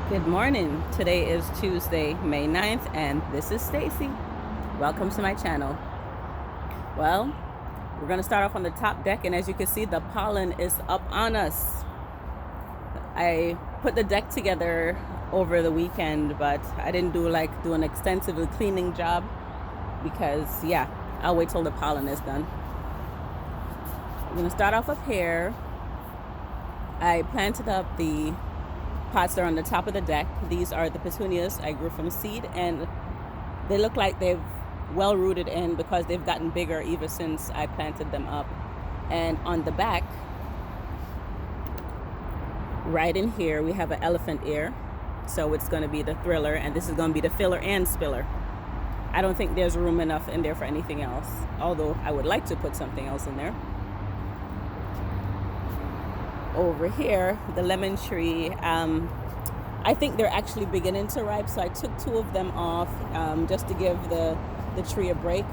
Good morning. Today is Tuesday, May 9th, and this is Stacy. Welcome to my channel. Well, we're going to start off on the top deck, and as you can see, the pollen is up on us. I put the deck together over the weekend, but I didn't do an extensive cleaning job because, yeah, I'll wait till the pollen is done. I'm going to start off up here. I planted up the pots that are on the top of the deck. These are the petunias I grew from seed, and they look like they've well rooted in because they've gotten bigger ever since I planted them up. And on the back, right in here, we have an elephant ear. So it's going to be the thriller, and this is going to be the filler and spiller. I don't think there's room enough in there for anything else, although I would like to put something else in there. Over here, the lemon tree, I think they're actually beginning to ripe, so I took 2 of them off just to give the tree a break.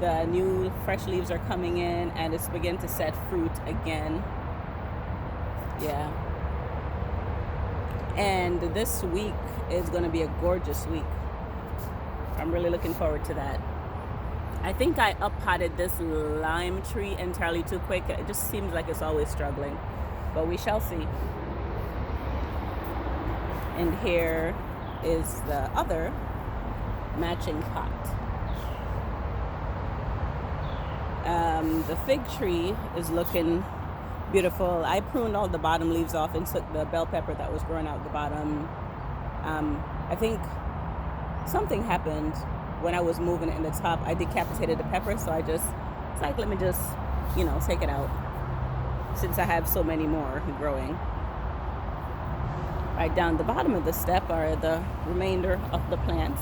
The new fresh leaves are coming in, and it's beginning to set fruit again. Yeah. And this week is going to be a gorgeous week. I'm really looking forward to that. I think I up-potted this lime tree entirely too quick. It just seems like it's always struggling, but we shall see. And here is the other matching pot. The fig tree is looking beautiful. I pruned all the bottom leaves off and took the bell pepper that was growing out the bottom. I think something happened when I was moving it in the top. I decapitated the pepper, so it's like, let me just, take it out since I have so many more growing. Right down the bottom of the step are the remainder of the plants.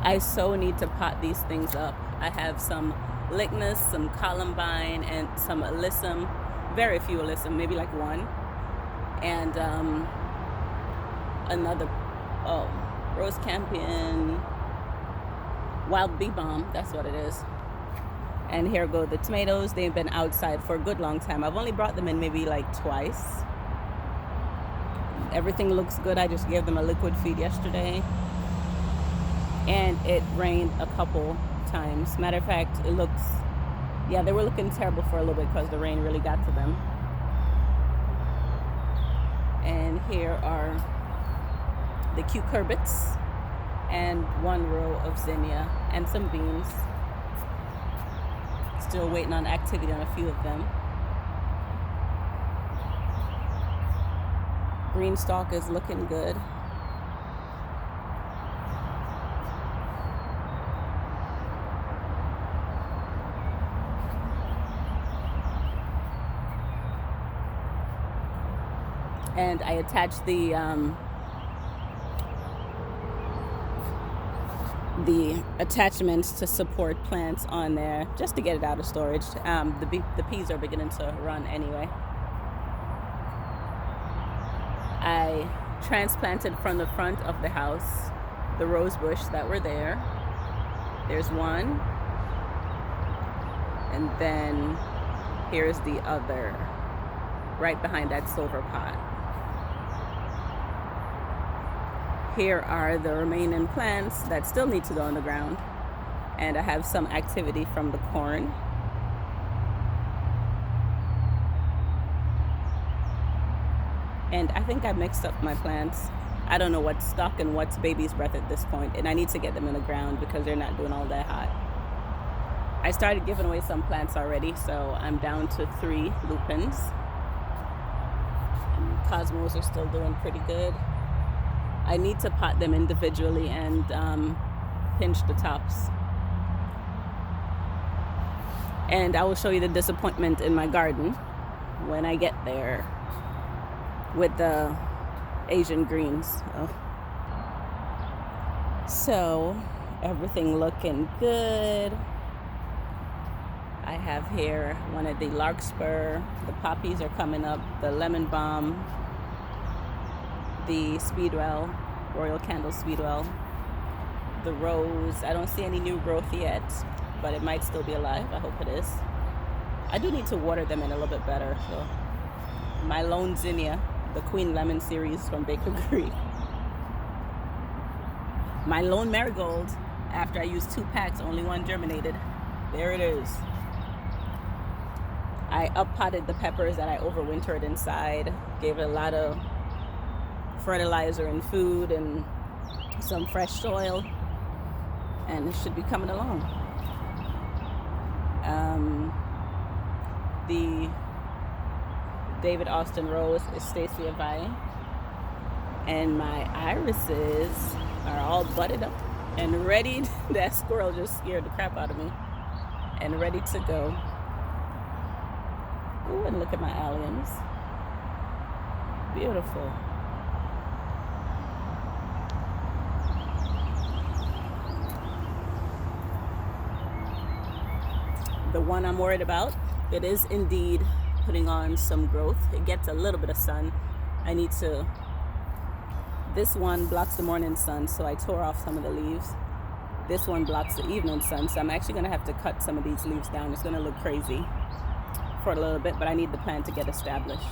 I so need to pot these things up. I have some Lychnis, some Columbine, and some Alyssum. Very few Alyssum, maybe like 1. And another, Rose Campion, Wild Bee Balm, that's what it is. And here go the tomatoes. They've been outside for a good long time. I've only brought them in maybe like twice. Everything looks good. I just gave them a liquid feed yesterday. And it rained a couple times. Matter of fact, they were looking terrible for a little bit because the rain really got to them. And here are the cucurbits and 1 row of zinnia and some beans. Still waiting on activity on a few of them. Green stalk is looking good. And I attached the attachments to support plants on there just to get it out of storage. The peas are beginning to run anyway. I transplanted from the front of the house the rose bush that were there. There's one, and then here's the other right behind that silver pot. Here are the remaining plants that still need to go on the ground. And I have some activity from the corn. And I think I mixed up my plants. I don't know what's stock and what's baby's breath at this point, and I need to get them in the ground because they're not doing all that hot. I started giving away some plants already, so I'm down to 3 lupins. And cosmos are still doing pretty good. I need to pot them individually and pinch the tops. And I will show you the disappointment in my garden when I get there with the Asian greens. So everything looking good. I have here one of the larkspur. The poppies are coming up. The lemon balm. The speedwell, royal candle speedwell. The rose. I don't see any new growth yet, but it might still be alive. I hope it is. I do need to water them in a little bit better. So my lone zinnia the Queen Lemon series from Baker Creek. My lone marigold, after I used 2 packs, only 1 germinated. There it is. I up-potted the peppers that I overwintered inside, gave it a lot of fertilizer and food and some fresh soil, and it should be coming along. The David Austin rose is Stacia Vi, and my irises are all budded up and ready. That squirrel just scared the crap out of me, and ready to go. Ooh, and look at my alliums. Beautiful. The one I'm worried about, it is indeed putting on some growth. It gets a little bit of sun. This one blocks the morning sun, so I tore off some of the leaves. This one blocks the evening sun, so I'm actually going to have to cut some of these leaves down. It's going to look crazy for a little bit, but I need the plant to get established.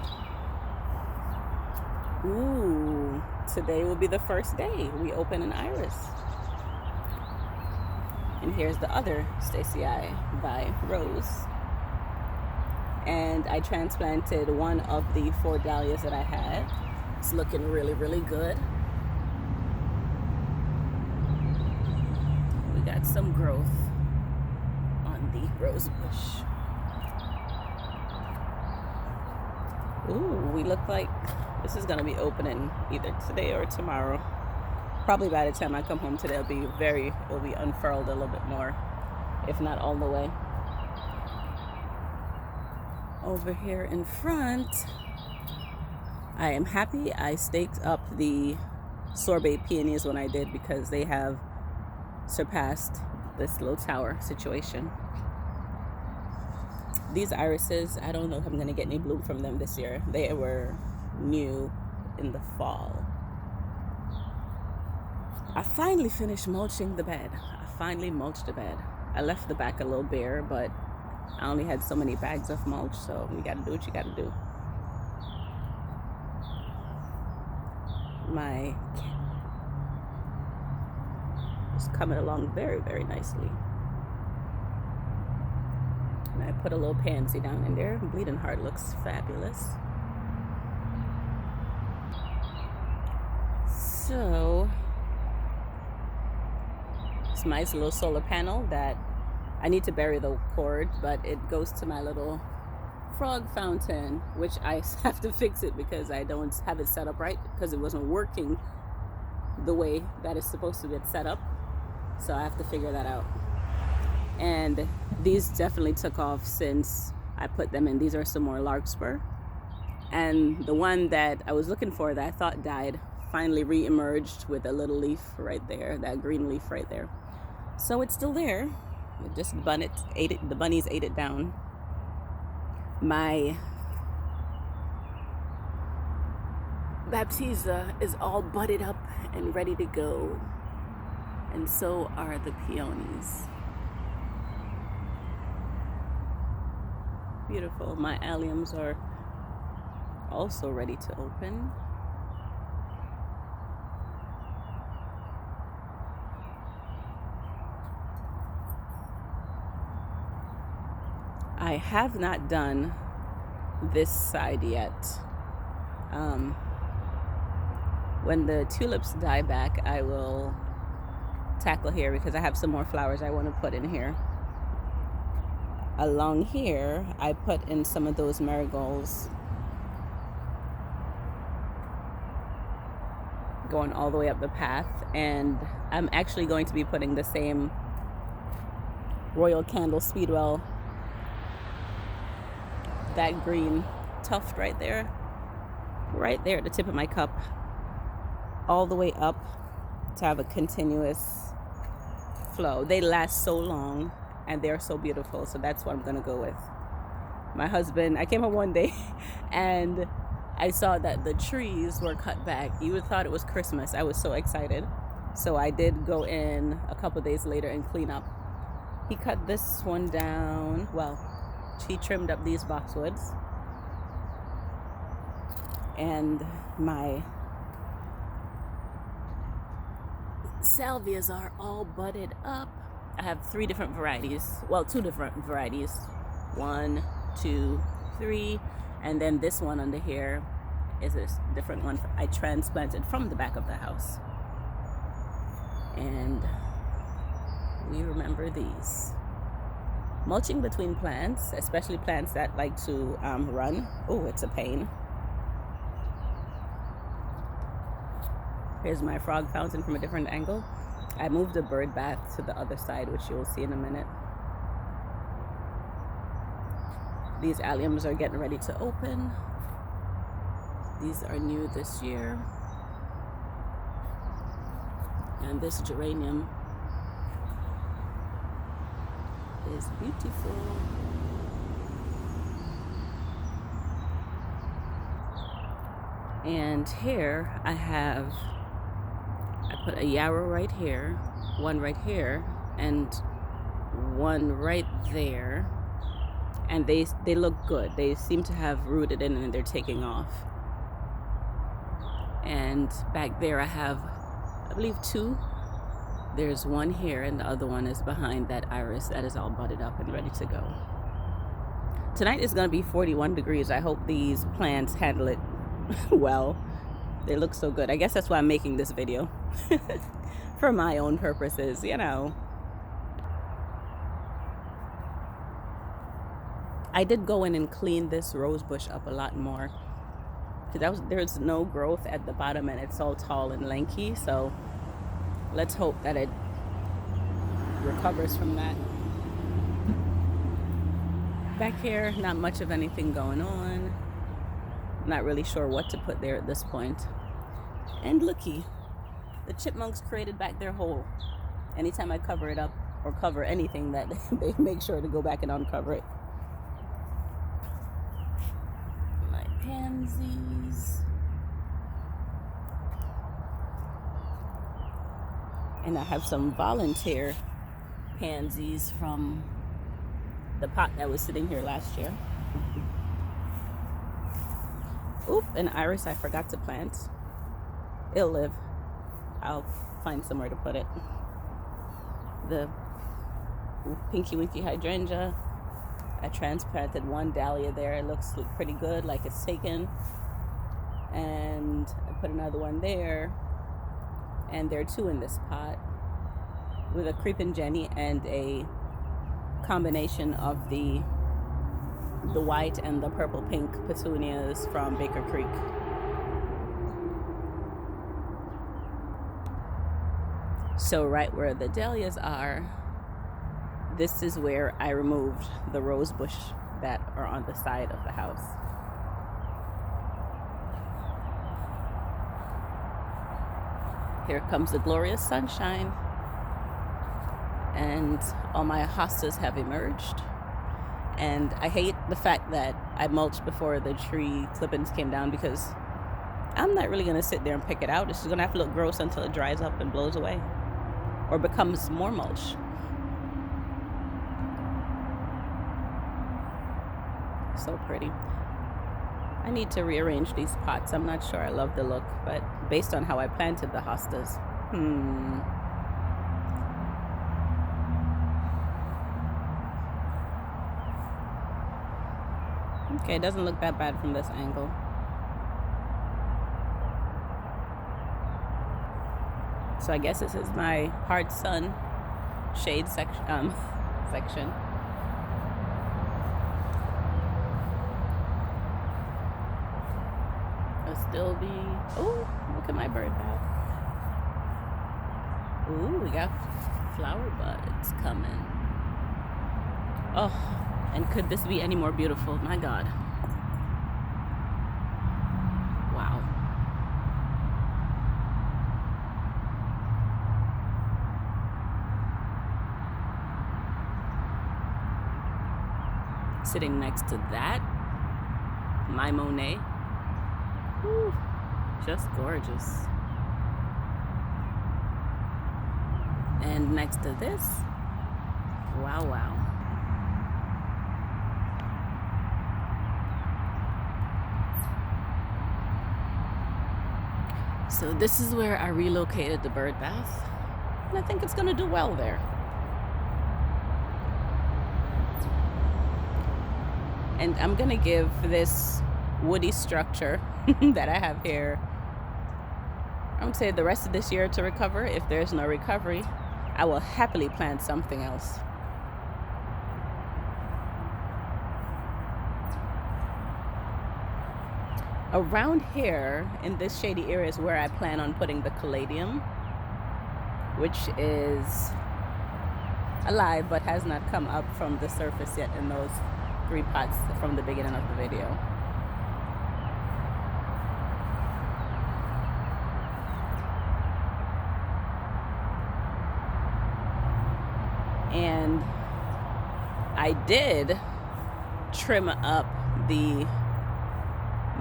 Ooh, today will be the first day we open an iris. And here's the other Stacia Vi rose. And I transplanted one of the 4 dahlias that I had. It's looking really, really good. We got some growth on the rose bush. Ooh, we look like this is gonna be opening either today or tomorrow. Probably by the time I come home today, it'll be unfurled a little bit more, if not all the way. Over here in front, I am happy I staked up the sorbet peonies when I did, because they have surpassed this little tower situation. These irises, I don't know if I'm going to get any bloom from them this year. They were new in the fall. I finally finished mulching the bed. I finally mulched the bed. I left the back a little bare, but I only had so many bags of mulch, so you got to do what you got to do. My is coming along very, very nicely. And I put a little pansy down in there. Bleeding Heart looks fabulous. So, it's my little solar panel that I need to bury the cord, but it goes to my little frog fountain, which I have to fix it because I don't have it set up right, because it wasn't working the way that it's supposed to get set up. So I have to figure that out. And these definitely took off since I put them in. These are some more larkspur. And the one that I was looking for that I thought died finally re-emerged with a little leaf right there, that green leaf right there. So it's still there. It just the bunnies ate it down. My Baptisia is all budded up and ready to go. And so are the peonies. Beautiful. My alliums are also ready to open. I have not done this side yet. When the tulips die back, I will tackle here because I have some more flowers I want to put in here. Along here, I put in some of those marigolds going all the way up the path, and I'm actually going to be putting the same Royal Candle Speedwell, that green tuft right there at the tip of my cup, all the way up to have a continuous flow. They last so long and they're so beautiful, so that's what I'm gonna go with. My husband, I came home one day and I saw that the trees were cut back. You would have thought it was Christmas. I was so excited. So I did go in a couple days later and clean up. He cut this one down. Well, he trimmed up these boxwoods. And my salvias are all budded up. I have 3 different varieties. Well, 2 different varieties. 1, 2, 3. And then this one under here is a different one I transplanted from the back of the house. And we remember these. Mulching between plants, especially plants that like to run. Oh, it's a pain. Here's my frog fountain from a different angle. I moved the bird bath to the other side, which you'll see in a minute. These alliums are getting ready to open. These are new this year. And this geranium is beautiful. And here I put a yarrow right here, one right here, and one right there. And they look good. They seem to have rooted in and they're taking off. And back there I have, I believe, 2. There's one here and the other one is behind that iris that is all budded up and ready to go. Tonight is going to be 41 degrees. I hope these plants handle it well. They look so good. I guess that's why I'm making this video. For my own purposes, you know. I did go in and clean this rose bush up a lot more. Because there's no growth at the bottom and it's all tall and lanky. So let's hope that it recovers from that. Back here, not much of anything going on. Not really sure what to put there at this point. And looky, the chipmunks created back their hole. Anytime I cover it up or cover anything, that they make sure to go back and uncover it. My pansies. And I have some volunteer pansies from the pot that was sitting here last year. Oop, an iris I forgot to plant. It'll live. I'll find somewhere to put it. The Pinky Winky hydrangea. I transplanted one dahlia there. It looks pretty good, like it's taken. And I put another one there. And there are 2 in this pot with a creeping Jenny and a combination of the white and the purple pink petunias from Baker Creek. So right where the dahlias are, this is where I removed the rose bush that are on the side of the house. Here comes the glorious sunshine. And all my hostas have emerged. And I hate the fact that I mulched before the tree clippings came down because I'm not really going to sit there and pick it out. It's just going to have to look gross until it dries up and blows away or becomes more mulch. So pretty. I need to rearrange these pots. I'm not sure I love the look, but based on how I planted the hostas, Okay, it doesn't look that bad from this angle. So I guess this is my hard sun shade section. It'll still be. Oh, look at my bird bath. Ooh, we got flower buds coming. Oh. And could this be any more beautiful? My God. Wow. Sitting next to that, my Monet. Whew, just gorgeous. And next to this, wow, wow. So this is where I relocated the bird bath, and I think it's gonna do well there. And I'm gonna give this woody structure that I have here, I would say, the rest of this year to recover. If there's no recovery, I will happily plant something else. Around here in this shady area is where I plan on putting the caladium, which is alive but has not come up from the surface yet in those 3 pots from the beginning of the video. And I did trim up the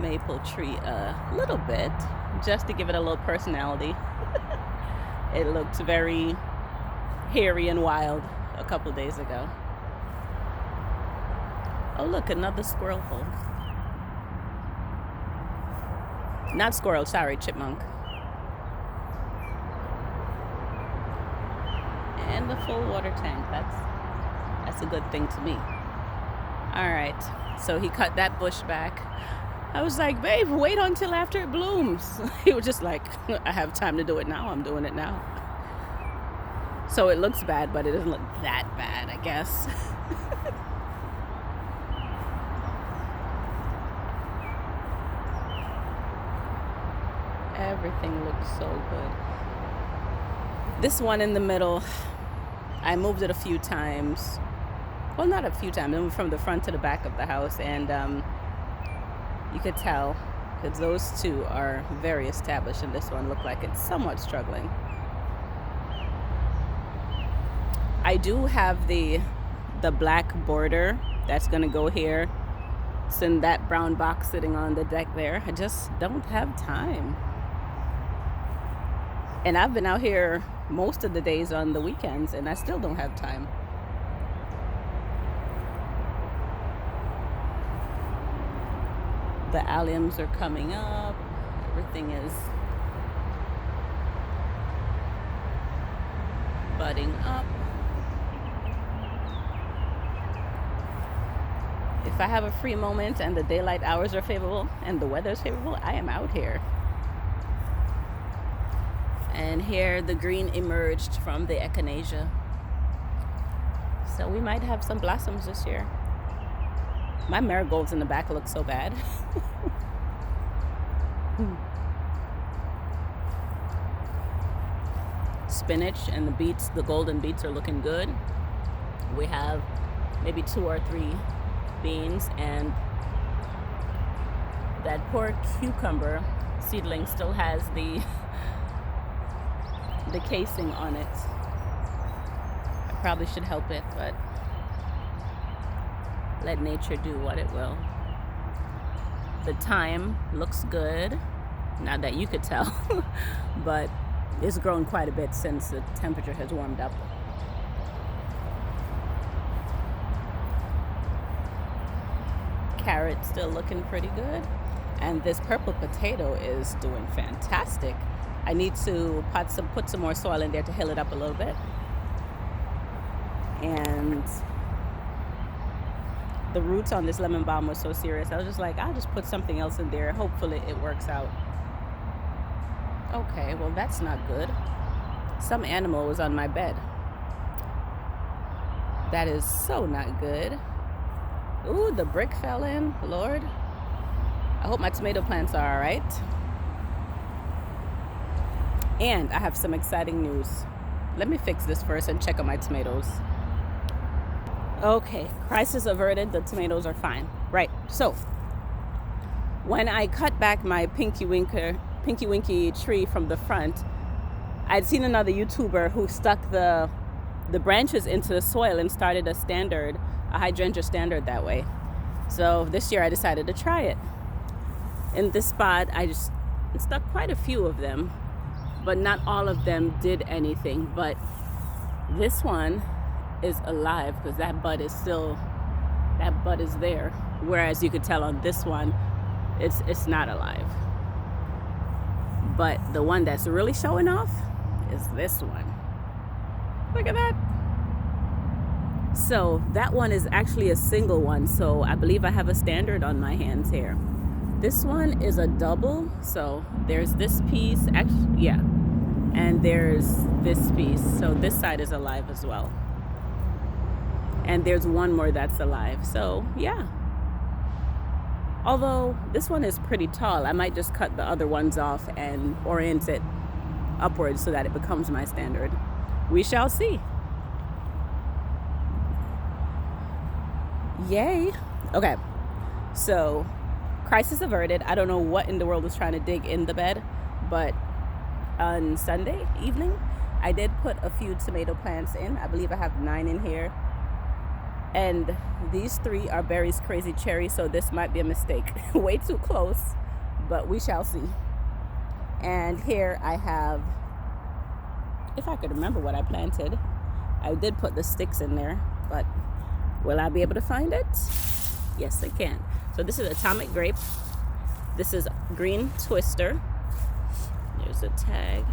maple tree a little bit just to give it a little personality. It looked very hairy and wild a couple days ago. Oh look, another squirrel hole. Not squirrel, sorry, chipmunk. And the full water tank. That's a good thing to me. All right, so he cut that bush back. I was like, babe, wait until after it blooms. He was just like, I have time to do it now. I'm doing it now. So it looks bad, but it doesn't look that bad, I guess. Everything looks so good. This one in the middle, I moved it a few times. Well, not a few times. I moved from the front to the back of the house, and you could tell because those two are very established, and this one looked like it's somewhat struggling. I do have the black border that's gonna go here. It's in that brown box sitting on the deck there. I just don't have time. And I've been out here most of the days on the weekends, and I still don't have time. The alliums are coming up. Everything is budding up. If I have a free moment and the daylight hours are favorable and the weather is favorable, I am out here. And here the green emerged from the echinacea. So we might have some blossoms this year. My marigolds in the back look so bad. Spinach and the beets, the golden beets, are looking good. We have maybe 2 or 3 beans, and that poor cucumber seedling still has the casing on it. I probably should help it, but let nature do what it will. The thyme looks good, not that you could tell, but it's grown quite a bit since the temperature has warmed up. Carrot still looking pretty good, and this purple potato is doing fantastic. I need to put some more soil in there to hill it up a little bit. And the roots on this lemon balm were so serious. I was just like, I'll just put something else in there. Hopefully it works out. Okay, well that's not good. Some animal was on my bed. That is so not good. Ooh, the brick fell in, Lord. I hope my tomato plants are all right. And I have some exciting news. Let me fix this first and check on my tomatoes. Okay, crisis averted. The tomatoes are fine. Right, so when I cut back my Pinky Winky tree from the front, I'd seen another YouTuber who stuck the branches into the soil and started a hydrangea standard that way. So this year I decided to try it. In this spot, I just stuck quite a few of them, but not all of them did anything. But this one is alive because that bud is there. Whereas you could tell on this one, it's not alive. But the one that's really showing off is this one. Look at that. So that one is actually a single one. So I believe I have a standard on my hands here. This one is a double. So there's this piece, actually, yeah. And there's this piece. So this side is alive as well. And there's one more that's alive. So yeah. Although this one is pretty tall, I might just cut the other ones off and orient it upwards so that it becomes my standard. We shall see. Yay. Okay. So crisis averted. I don't know what in the world was trying to dig in the bed, but on Sunday evening, I did put a few tomato plants in. I believe I have 9 in here. And these 3 are Berry's Crazy Cherry, so this might be a mistake. Way too close, but we shall see. And here I have, if I could remember what I planted, I did put the sticks in there, but will I be able to find it? Yes, I can. So this is Atomic Grape. This is Green Twister. There's a tag.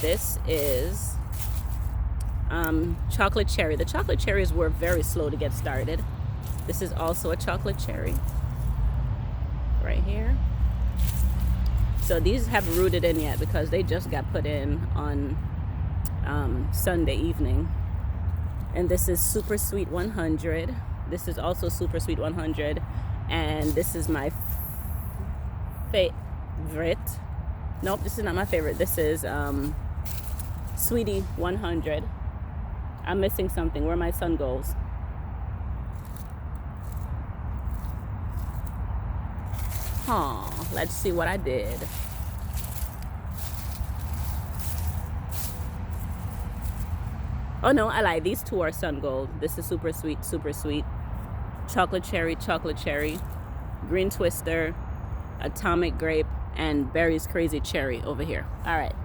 This is chocolate cherry. The chocolate cherries were very slow to get started. This is also a chocolate cherry right here. So these haven't rooted in yet because they just got put in on Sunday evening. And this is Super Sweet 100. This is also Super Sweet 100. And this is my favorite. Nope, this is not my favorite. This is Sweetie 100. I'm missing something. Where my sun goes. Let's see what I did. Oh no, I lied. These 2 are sun gold. This is super sweet, chocolate cherry, green twister, atomic grape, and Berry's Crazy Cherry over here. All right.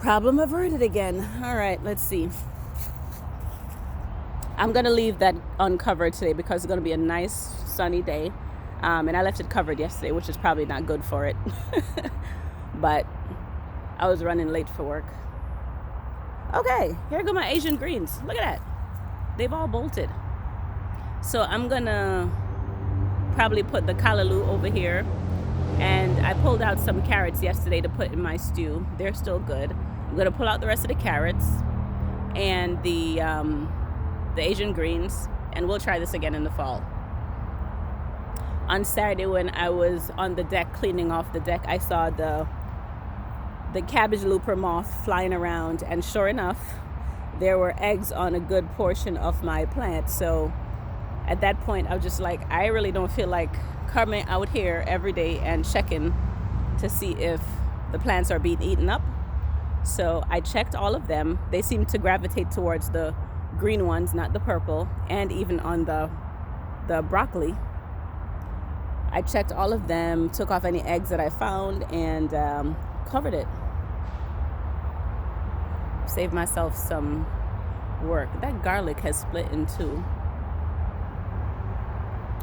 Problem averted again. All right, let's see. I'm going to leave that uncovered today because it's going to be a nice sunny day. And I left it covered yesterday, which is probably not good for it. But I was running late for work. Okay, here go my Asian greens. Look at that. They've all bolted. So I'm going to probably put the callaloo over here. And I pulled out some carrots yesterday to put in my stew. They're still good. I'm going to pull out the rest of the carrots and the Asian greens, and we'll try this again in the fall. On Saturday when I was on the deck cleaning off the deck, I saw the cabbage looper moth flying around, and sure enough, there were eggs on a good portion of my plant. So at that point, I was just like, I really don't feel like coming out here every day and checking to see if the plants are being eaten up. So I checked all of them. They seem to gravitate towards the green ones, not the purple, and even on the broccoli. I checked all of them, took off any eggs that I found, and covered it. Saved myself some work. That garlic has split in 2.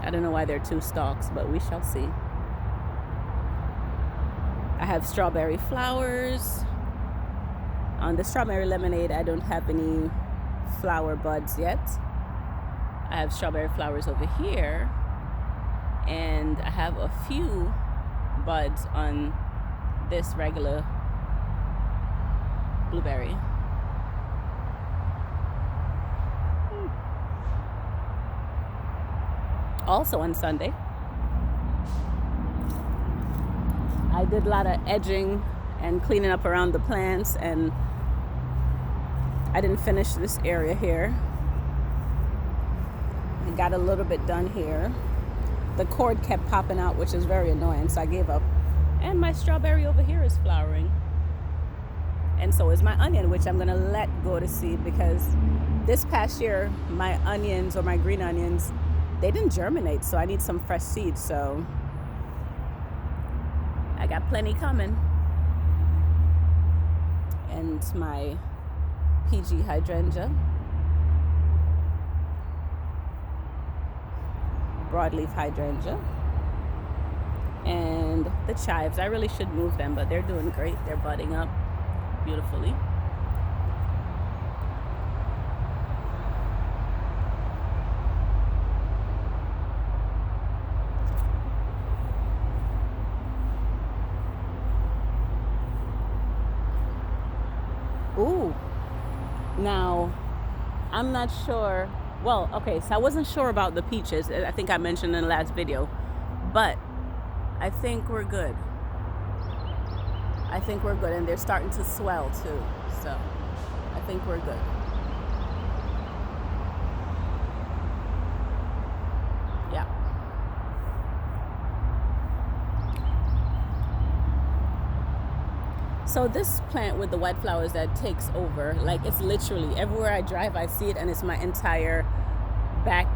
I don't know why there are 2 stalks, but we shall see. I have strawberry flowers. On the strawberry lemonade, I don't have any flower buds yet. I have strawberry flowers over here. And I have a few buds on this regular blueberry. Also on Sunday, I did a lot of edging and cleaning up around the plants, and I didn't finish this area here. I got a little bit done here. The cord kept popping out, which is very annoying, so I gave up. And my strawberry over here is flowering. And so is my onion, which I'm gonna let go to seed, because this past year, my onions, or my green onions, they didn't germinate, so I need some fresh seeds. So I got plenty coming. And my PG hydrangea, broadleaf hydrangea, and the chives. I really should move them, but they're doing great. They're budding up beautifully. Ooh, now I'm not sure. Well, okay, so I wasn't sure about the peaches. I think I mentioned in the last video, but I think we're good. I think we're good, and they're starting to swell too. So I think we're good. Yeah. So this plant with the white flowers that takes over, like it's literally everywhere I drive, I see it, and it's my entire back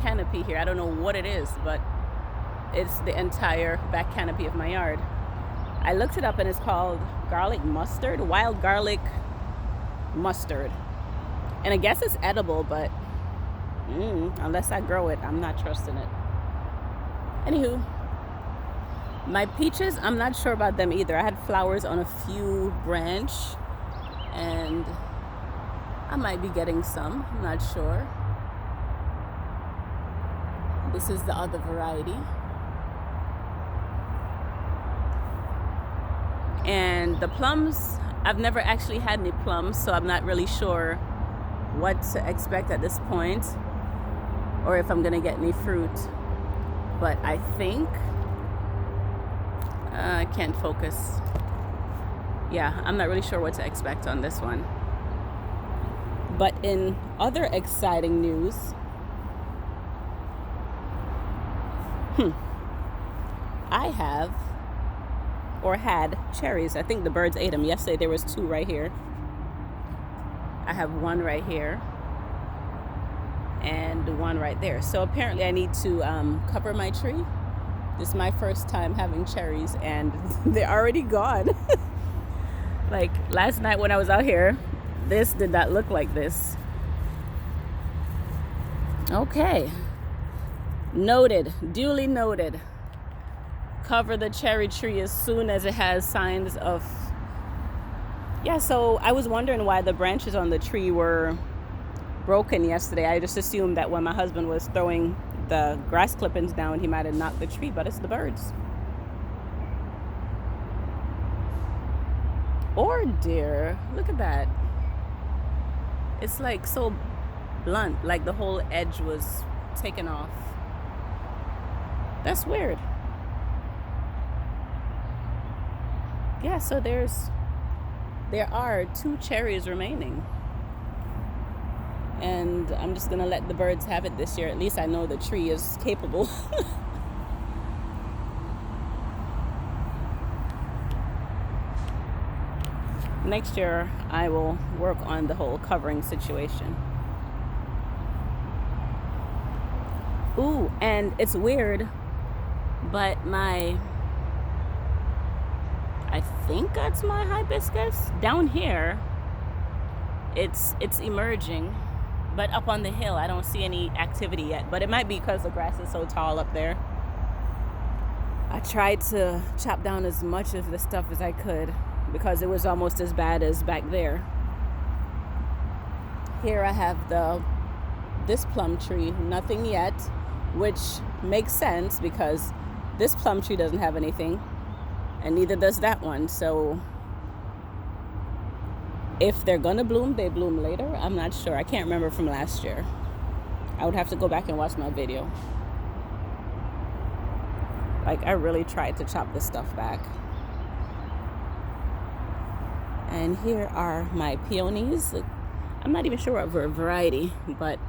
canopy here. I don't know what it is, but it's the entire back canopy of my yard. I looked it up, and it's called garlic mustard, wild garlic mustard. And I guess it's edible, but unless I grow it, I'm not trusting it. Anywho, my peaches, I'm not sure about them either. I had flowers on a few branch, and I might be getting some. I'm not sure. This is the other variety. And the plums, I've never actually had any plums, so I'm not really sure what to expect at this point, or if I'm gonna get any fruit. But I think, I can't focus. Yeah, I'm not really sure what to expect on this one. But in other exciting news, I have or had cherries. I think the birds ate them. Yesterday there was 2 right here. I have 1 right here and 1 right there. So apparently I need to cover my tree. This is my first time having cherries, and they're already gone. Like last night when I was out here, this did not look like this. Okay. Noted. Duly noted. Cover the cherry tree as soon as it has signs of... Yeah, so I was wondering why the branches on the tree were broken yesterday. I just assumed that when my husband was throwing the grass clippings down, he might have knocked the tree, but it's the birds. Or deer. Look at that. It's like so blunt, like the whole edge was taken off. That's weird. Yeah, so there are 2 cherries remaining, and I'm just gonna let the birds have it this year. At least I know the tree is capable. Next year I will work on the whole covering situation. Ooh, and it's weird, but I think that's my hibiscus. Down here, it's emerging, but up on the hill, I don't see any activity yet. But it might be because the grass is so tall up there. I tried to chop down as much of the stuff as I could because it was almost as bad as back there. Here I have this plum tree, nothing yet, which makes sense because this plum tree doesn't have anything. And neither does that one. So if they're gonna bloom, they bloom later. I'm not sure. I can't remember from last year. I would have to go back and watch my video. Like, I really tried to chop this stuff back. And here are my peonies. I'm not even sure what variety, but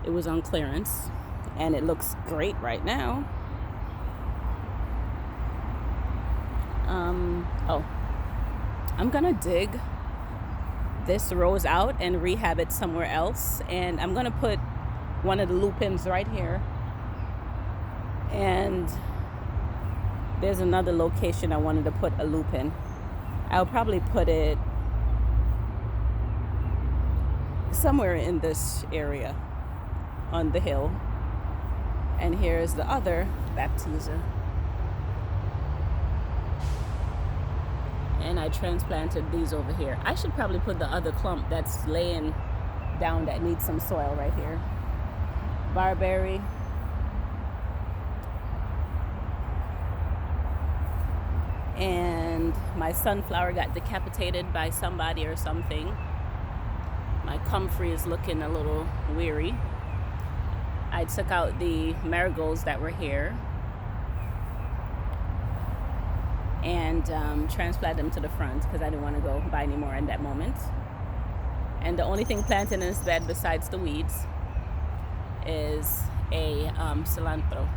it was on clearance. And it looks great right now. I'm gonna dig this rose out and rehab it somewhere else, and I'm gonna put one of the lupins right here, and there's another location I wanted to put a lupin. I'll probably put it somewhere in this area on the hill. And here's the other Baptisia. and I transplanted these over here. I should probably put the other clump that's laying down that needs some soil right here. Barberry. And my sunflower got decapitated by somebody or something. My comfrey is looking a little weary. I took out the marigolds that were here and transplanted them to the front because I didn't want to go buy any more in that moment. And the only thing planted in this bed besides the weeds is a cilantro.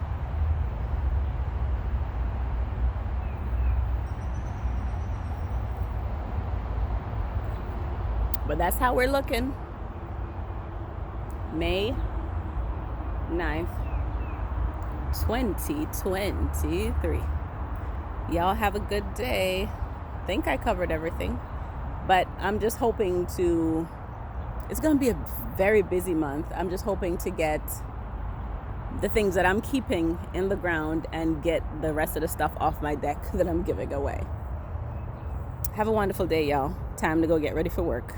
But that's how we're looking. May 9th, 2023. Y'all have a good day. I think I covered everything. But I'm just hoping to... It's going to be a very busy month. I'm just hoping to get the things that I'm keeping in the ground and get the rest of the stuff off my deck that I'm giving away. Have a wonderful day, y'all. Time to go get ready for work.